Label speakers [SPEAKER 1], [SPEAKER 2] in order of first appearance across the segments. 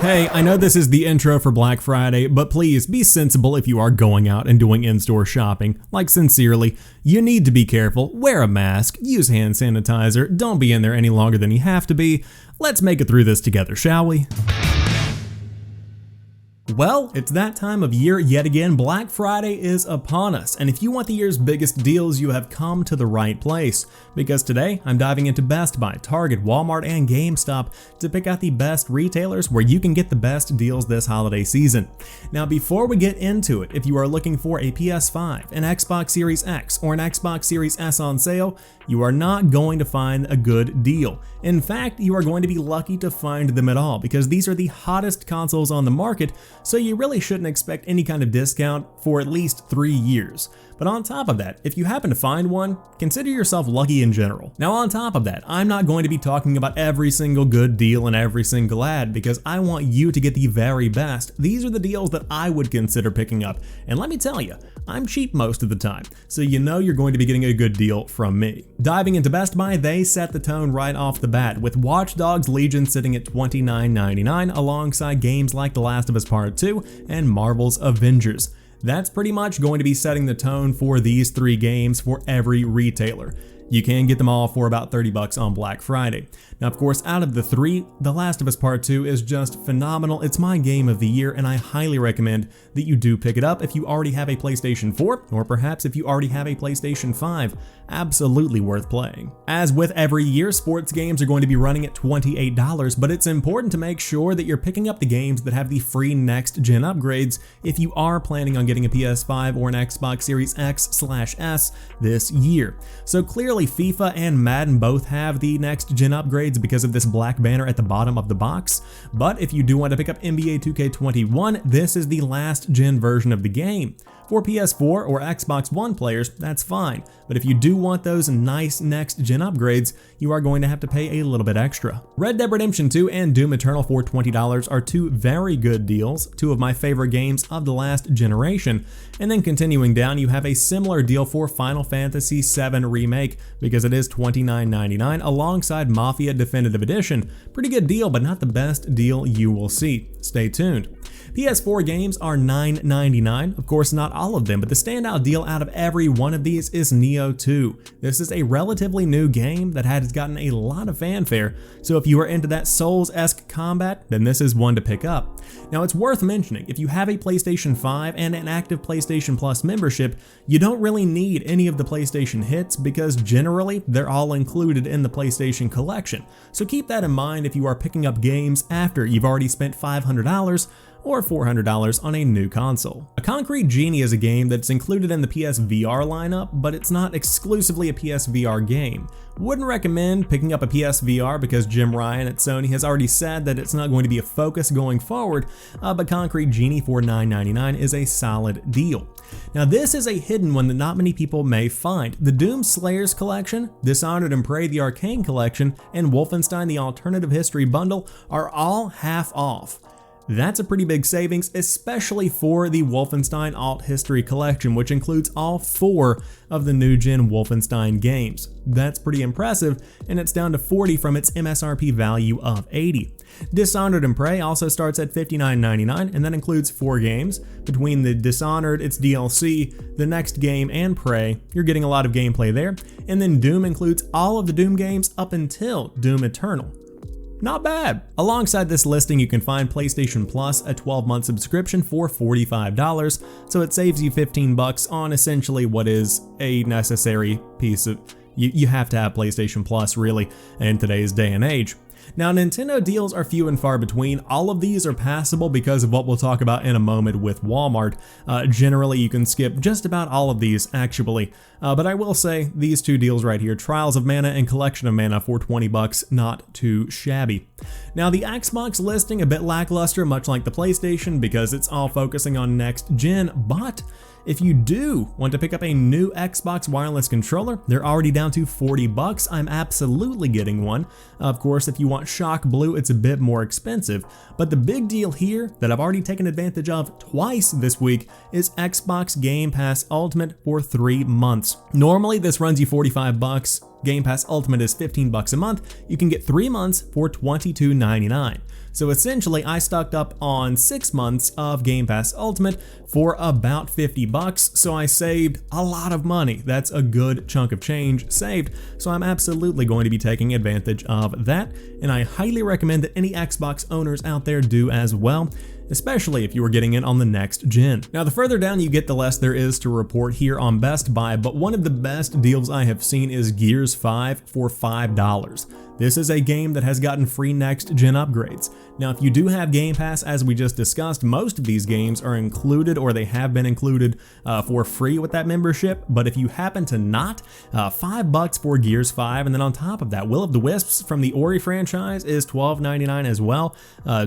[SPEAKER 1] Hey, I know this is the intro for Black Friday, but please be sensible if you are going out and doing in-store shopping. Like, sincerely, you need to be careful, wear a mask, use hand sanitizer, don't be in there any longer than you have to be. Let's make it through this together, shall we? Well, it's that time of year yet again. Black Friday is upon us, and if you want the year's biggest deals, you have come to the right place. Because today, I'm diving into Best Buy, Target, Walmart, and GameStop to pick out the best retailers where you can get the best deals this holiday season. Now, before we get into it, if you are looking for a PS5, an Xbox Series X, or an Xbox Series S on sale, you are not going to find a good deal. In fact, you are going to be lucky to find them at all because these are the hottest consoles on the market, so you really shouldn't expect any kind of discount for at least 3 years. But on top of that, if you happen to find one, consider yourself lucky in general. Now on top of that, I'm not going to be talking about every single good deal and every single ad because I want you to get the very best. These are the deals that I would consider picking up, and let me tell you, I'm cheap most of the time, so you know you're going to be getting a good deal from me. Diving into Best Buy, they set the tone right off the bat, with Watch Dogs Legion sitting at $29.99 alongside games like The Last of Us Part 2 and Marvel's Avengers. That's pretty much going to be setting the tone for these 3 games for every retailer. You can get them all for about $30 on Black Friday. Now, of course, out of the 3, The Last of Us Part 2 is just phenomenal. It's my game of the year, and I highly recommend that you do pick it up if you already have a PlayStation 4, or perhaps if you already have a PlayStation 5. Absolutely worth playing. As with every year, sports games are going to be running at $28, but it's important to make sure that you're picking up the games that have the free next-gen upgrades if you are planning on getting a PS5 or an Xbox Series X/S this year. So clearly, FIFA and Madden both have the next-gen upgrades because of this black banner at the bottom of the box, but if you do want to pick up NBA 2K21, this is the last-gen version of the game. For PS4 or Xbox One players, that's fine, but if you do want those nice next-gen upgrades, you are going to have to pay a little bit extra. Red Dead Redemption 2 and Doom Eternal for $20 are 2 very good deals, 2 of my favorite games of the last generation, and then continuing down, you have a similar deal for Final Fantasy VII Remake because it is $29.99 alongside Mafia Definitive Edition. Pretty good deal, but not the best deal you will see. Stay tuned. PS4 games are $9.99, of course not all of them, but the standout deal out of every one of these is Nioh 2. This is a relatively new game that has gotten a lot of fanfare, so if you are into that Souls-esque combat, then this is one to pick up. Now it's worth mentioning, if you have a PlayStation 5 and an active PlayStation Plus membership, you don't really need any of the PlayStation hits because generally they're all included in the PlayStation collection, so keep that in mind if you are picking up games after you've already spent $500 or $400 on a new console. A Concrete Genie is a game that's included in the PSVR lineup, but it's not exclusively a PSVR game. Wouldn't recommend picking up a PSVR because Jim Ryan at Sony has already said that it's not going to be a focus going forward, but Concrete Genie for $9.99 is a solid deal. Now this is a hidden one that not many people may find. The Doom Slayers collection, Dishonored and Prey the Arcane collection, and Wolfenstein the Alternative History bundle are all half off. That's a pretty big savings, especially for the Wolfenstein Alt History Collection, which includes all 4 of the new-gen Wolfenstein games. That's pretty impressive, and it's down to $40 from its MSRP value of $80. Dishonored and Prey also starts at $59.99, and that includes 4 games. Between the Dishonored, its DLC, the next game, and Prey, you're getting a lot of gameplay there. And then Doom includes all of the Doom games up until Doom Eternal. Not bad. Alongside this listing, you can find PlayStation Plus, a 12-month subscription for $45, so it saves you $15 on essentially what is a necessary piece of... You have to have PlayStation Plus, really, in today's day and age. Now, Nintendo deals are few and far between. All of these are passable because of what we'll talk about in a moment with Walmart. Generally, you can skip just about all of these, actually. But I will say, these 2 deals right here, Trials of Mana and Collection of Mana for $20, not too shabby. Now, the Xbox listing, a bit lackluster, much like the PlayStation, because it's all focusing on next gen, but if you do want to pick up a new Xbox wireless controller, they're already down to $40. I'm absolutely getting one. Of course, if you want Shock Blue, it's a bit more expensive. But the big deal here that I've already taken advantage of twice this week is Xbox Game Pass Ultimate for 3 months. Normally, this runs you $45. Game Pass Ultimate is $15 a month. You can get 3 months for $22.99. So essentially, I stocked up on 6 months of Game Pass Ultimate for about 50 bucks, so I saved a lot of money. That's a good chunk of change saved, so I'm absolutely going to be taking advantage of that, and I highly recommend that any Xbox owners out there do as well, especially if you are getting in on the next gen. Now, the further down you get, the less there is to report here on Best Buy, but one of the best deals I have seen is Gears 5 for $5. This is a game that has gotten free next-gen upgrades. Now, if you do have Game Pass, as we just discussed, most of these games are included, or they have been included for free with that membership, but if you happen to not, $5 for Gears 5, and then on top of that, Will of the Wisps from the Ori franchise is $12.99 as well.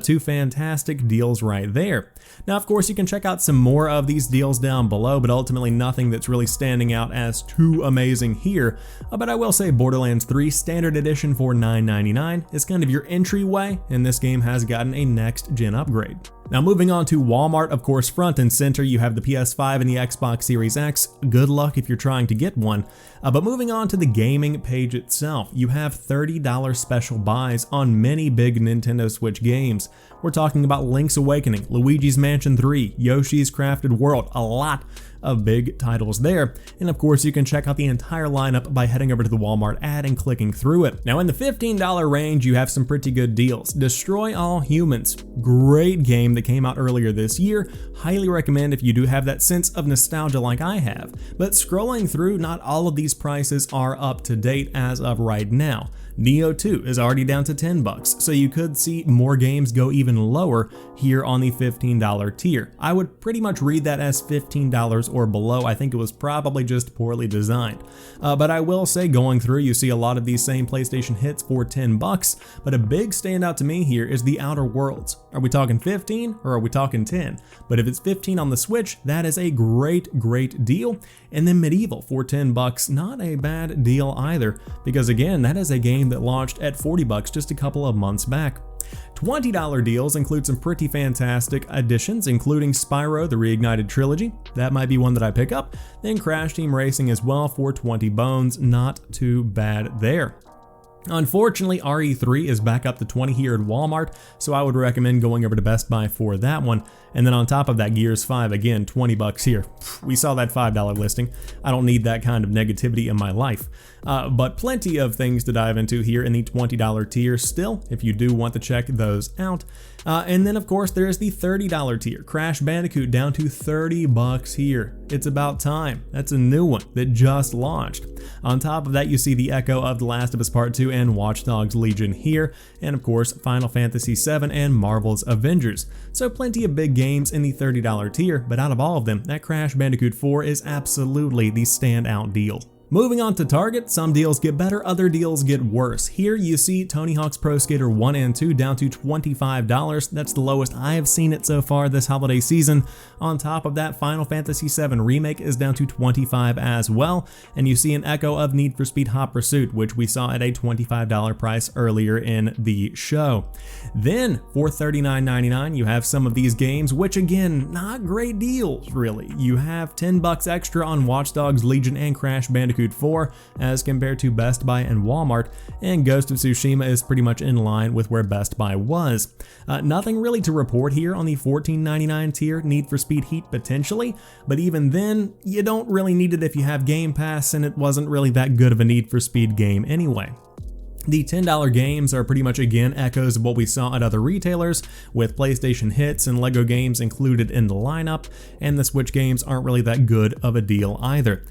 [SPEAKER 1] Two fantastic deals right there. Now, of course, you can check out some more of these deals down below, but ultimately nothing that's really standing out as too amazing here. But I will say Borderlands 3 Standard Edition for $9.99 is kind of your entryway, and this game has gotten a next-gen upgrade. Now, moving on to Walmart, of course, front and center, you have the PS5 and the Xbox Series X. Good luck if you're trying to get one. But moving on to the gaming page itself, you have $30 special buys on many big Nintendo Switch games. We're talking about Link's Awakening, Luigi's Mansion 3, Yoshi's Crafted World, a lot of big titles there. And of course, you can check out the entire lineup by heading over to the Walmart ad and clicking through it. Now, in the $15 range, you have some pretty good deals. Destroy All Humans, great game that came out earlier this year. Highly recommend if you do have that sense of nostalgia like I have. But scrolling through, not all of these prices are up to date as of right now. Neo 2 is already down to $10, so you could see more games go even lower here on the $15 tier. I would pretty much read that as $15 or below. I think it was probably just poorly designed. But I will say, going through, you see a lot of these same PlayStation hits for $10, but a big standout to me here is the Outer Worlds. Are we talking 15 or are we talking 10? But if it's 15 on the Switch, that is a great deal. And then Medieval for $10, not a bad deal either, because again, that is a game that launched at $40 just a couple of months back. $20 deals include some pretty fantastic additions, including Spyro, the Reignited Trilogy. That might be one that I pick up. Then Crash Team Racing as well for 20 bones, not too bad there. Unfortunately, RE3 is back up to 20 here at Walmart, so I would recommend going over to Best Buy for that one. And then on top of that, Gears 5, again, $20 here. We saw that $5 listing. I don't need that kind of negativity in my life. But plenty of things to dive into here in the $20 tier still, if you do want to check those out. And then, of course, there is the $30 tier. Crash Bandicoot down to $30 here. It's about time. That's a new one that just launched. On top of that, you see the echo of The Last of Us Part 2 and Watch Dogs Legion here, and of course, Final Fantasy VII and Marvel's Avengers. So plenty of big games in the $30 tier, but out of all of them, that Crash Bandicoot 4 is absolutely the standout deal. Moving on to Target, some deals get better, other deals get worse. Here you see Tony Hawk's Pro Skater 1 and 2 down to $25. That's the lowest I have seen it so far this holiday season. On top of that, Final Fantasy VII Remake is down to $25 as well. And you see an echo of Need for Speed Hot Pursuit, which we saw at a $25 price earlier in the show. Then for $39.99, you have some of these games, which again, not great deals really. You have $10 extra on Watch Dogs Legion and Crash Bandicoot 4 as compared to Best Buy and Walmart, and Ghost of Tsushima is pretty much in line with where Best Buy was. Nothing really to report here on the $14.99 tier. Need for Speed Heat potentially, but even then, you don't really need it if you have Game Pass, and it wasn't really that good of a Need for Speed game anyway. The $10 games are pretty much again echoes of what we saw at other retailers, with PlayStation hits and LEGO games included in the lineup, and the Switch games aren't really that good of a deal either.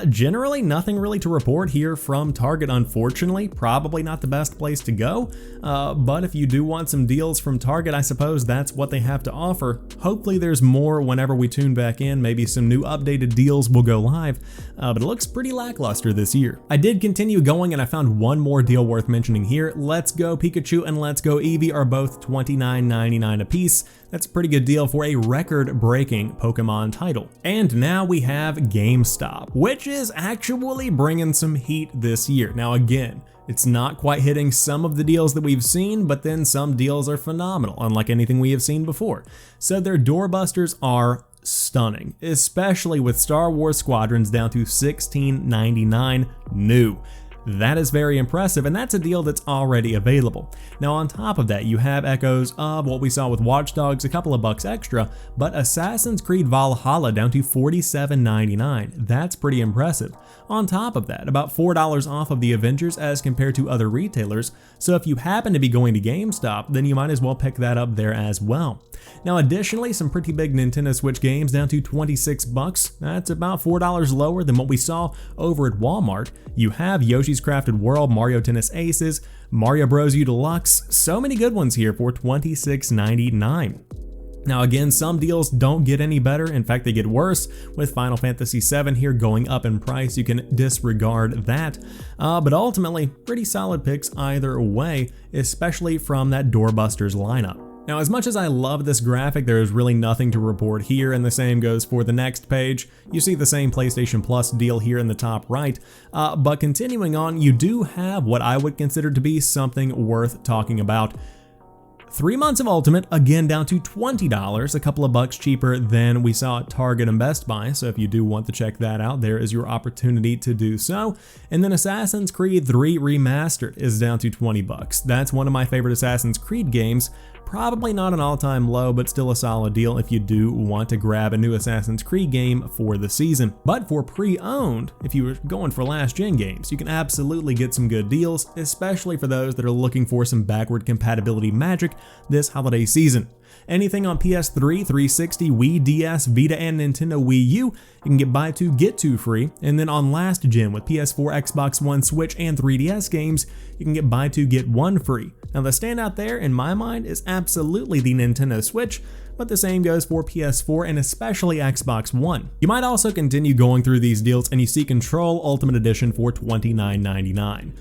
[SPEAKER 1] Generally, nothing really to report here from Target, unfortunately. Probably not the best place to go, but if you do want some deals from Target, I suppose that's what they have to offer. Hopefully there's more whenever we tune back in. Maybe some new updated deals will go live, but it looks pretty lackluster this year. I did continue going and I found one more deal worth mentioning here. Let's Go Pikachu and Let's Go Eevee are both $29.99 a piece. That's a pretty good deal for a record-breaking Pokemon title. And now we have GameStop, which is actually bringing some heat this year. Now again, it's not quite hitting some of the deals that we've seen, but then some deals are phenomenal, unlike anything we have seen before. So their doorbusters are stunning, especially with Star Wars Squadrons down to $16.99 new. That is very impressive, and that's a deal that's already available. Now on top of that, you have echoes of what we saw with Watch Dogs, a couple of bucks extra, but Assassin's Creed Valhalla down to $47.99. That's pretty impressive. On top of that, about $4 off of the Avengers as compared to other retailers, so if you happen to be going to GameStop, then you might as well pick that up there as well. Now additionally, some pretty big Nintendo Switch games down to $26. That's about $4 lower than what we saw over at Walmart. You have Yoshi's Crafted World, Mario Tennis Aces, Mario Bros. U Deluxe, so many good ones here for $26.99. Now again, some deals don't get any better, in fact they get worse, with Final Fantasy VII here going up in price. You can disregard that, but ultimately pretty solid picks either way, especially from that Doorbusters lineup. Now as much as I love this graphic, there is really nothing to report here, and the same goes for the next page. You see the same PlayStation Plus deal here in the top right, but continuing on, you do have what I would consider to be something worth talking about. 3 months of Ultimate, again down to $20, a couple of bucks cheaper than we saw at Target and Best Buy, so if you do want to check that out, there is your opportunity to do so. And then Assassin's Creed 3 Remastered is down to $20. That's one of my favorite Assassin's Creed games. Probably not an all-time low, but still a solid deal if you do want to grab a new Assassin's Creed game for the season. But for pre-owned, if you were going for last-gen games, you can absolutely get some good deals, especially for those that are looking for some backward compatibility magic this holiday season. Anything on PS3, 360, Wii, DS, Vita, and Nintendo Wii U, you can get buy two, get two free. And then on last gen with PS4, Xbox One, Switch, and 3DS games, you can get buy two, get one free. Now the standout there, in my mind, is absolutely the Nintendo Switch, but the same goes for PS4 and especially Xbox One. You might also continue going through these deals and you see Control Ultimate Edition for $29.99.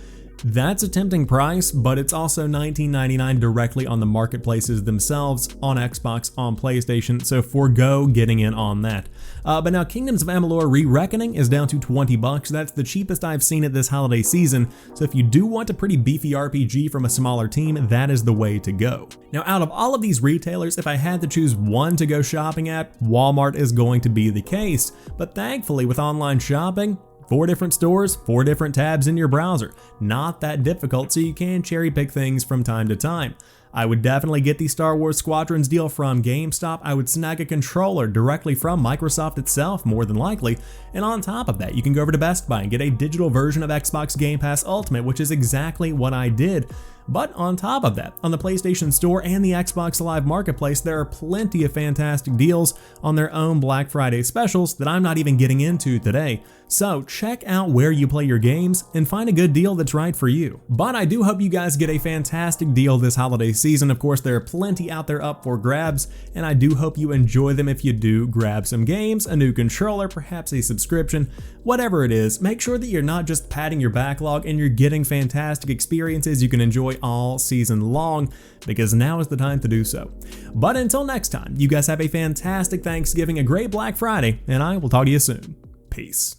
[SPEAKER 1] That's a tempting price, but it's also $19.99 directly on the marketplaces themselves, on Xbox, on PlayStation, so forego getting in on that. But now Kingdoms of Amalur Re-Reckoning is down to $20. That's the cheapest I've seen it this holiday season, so if you do want a pretty beefy RPG from a smaller team, that is the way to go. Now out of all of these retailers, if I had to choose one to go shopping at, Walmart is going to be the case, but thankfully with online shopping, 4 different stores, 4 different tabs in your browser. Not that difficult, so you can cherry pick things from time to time. I would definitely get the Star Wars Squadrons deal from GameStop. I would snag a controller directly from Microsoft itself, more than likely. And on top of that, you can go over to Best Buy and get a digital version of Xbox Game Pass Ultimate, which is exactly what I did. But on top of that, on the PlayStation Store and the Xbox Live Marketplace, there are plenty of fantastic deals on their own Black Friday specials that I'm not even getting into today. So check out where you play your games and find a good deal that's right for you. But I do hope you guys get a fantastic deal this holiday season. Of course, there are plenty out there up for grabs, and I do hope you enjoy them if you do grab some games, a new controller, perhaps a subscription, whatever it is. Make sure that you're not just padding your backlog and you're getting fantastic experiences you can enjoy all season long, because now is the time to do so. But until next time, you guys have a fantastic Thanksgiving, a great Black Friday, and I will talk to you soon. Peace.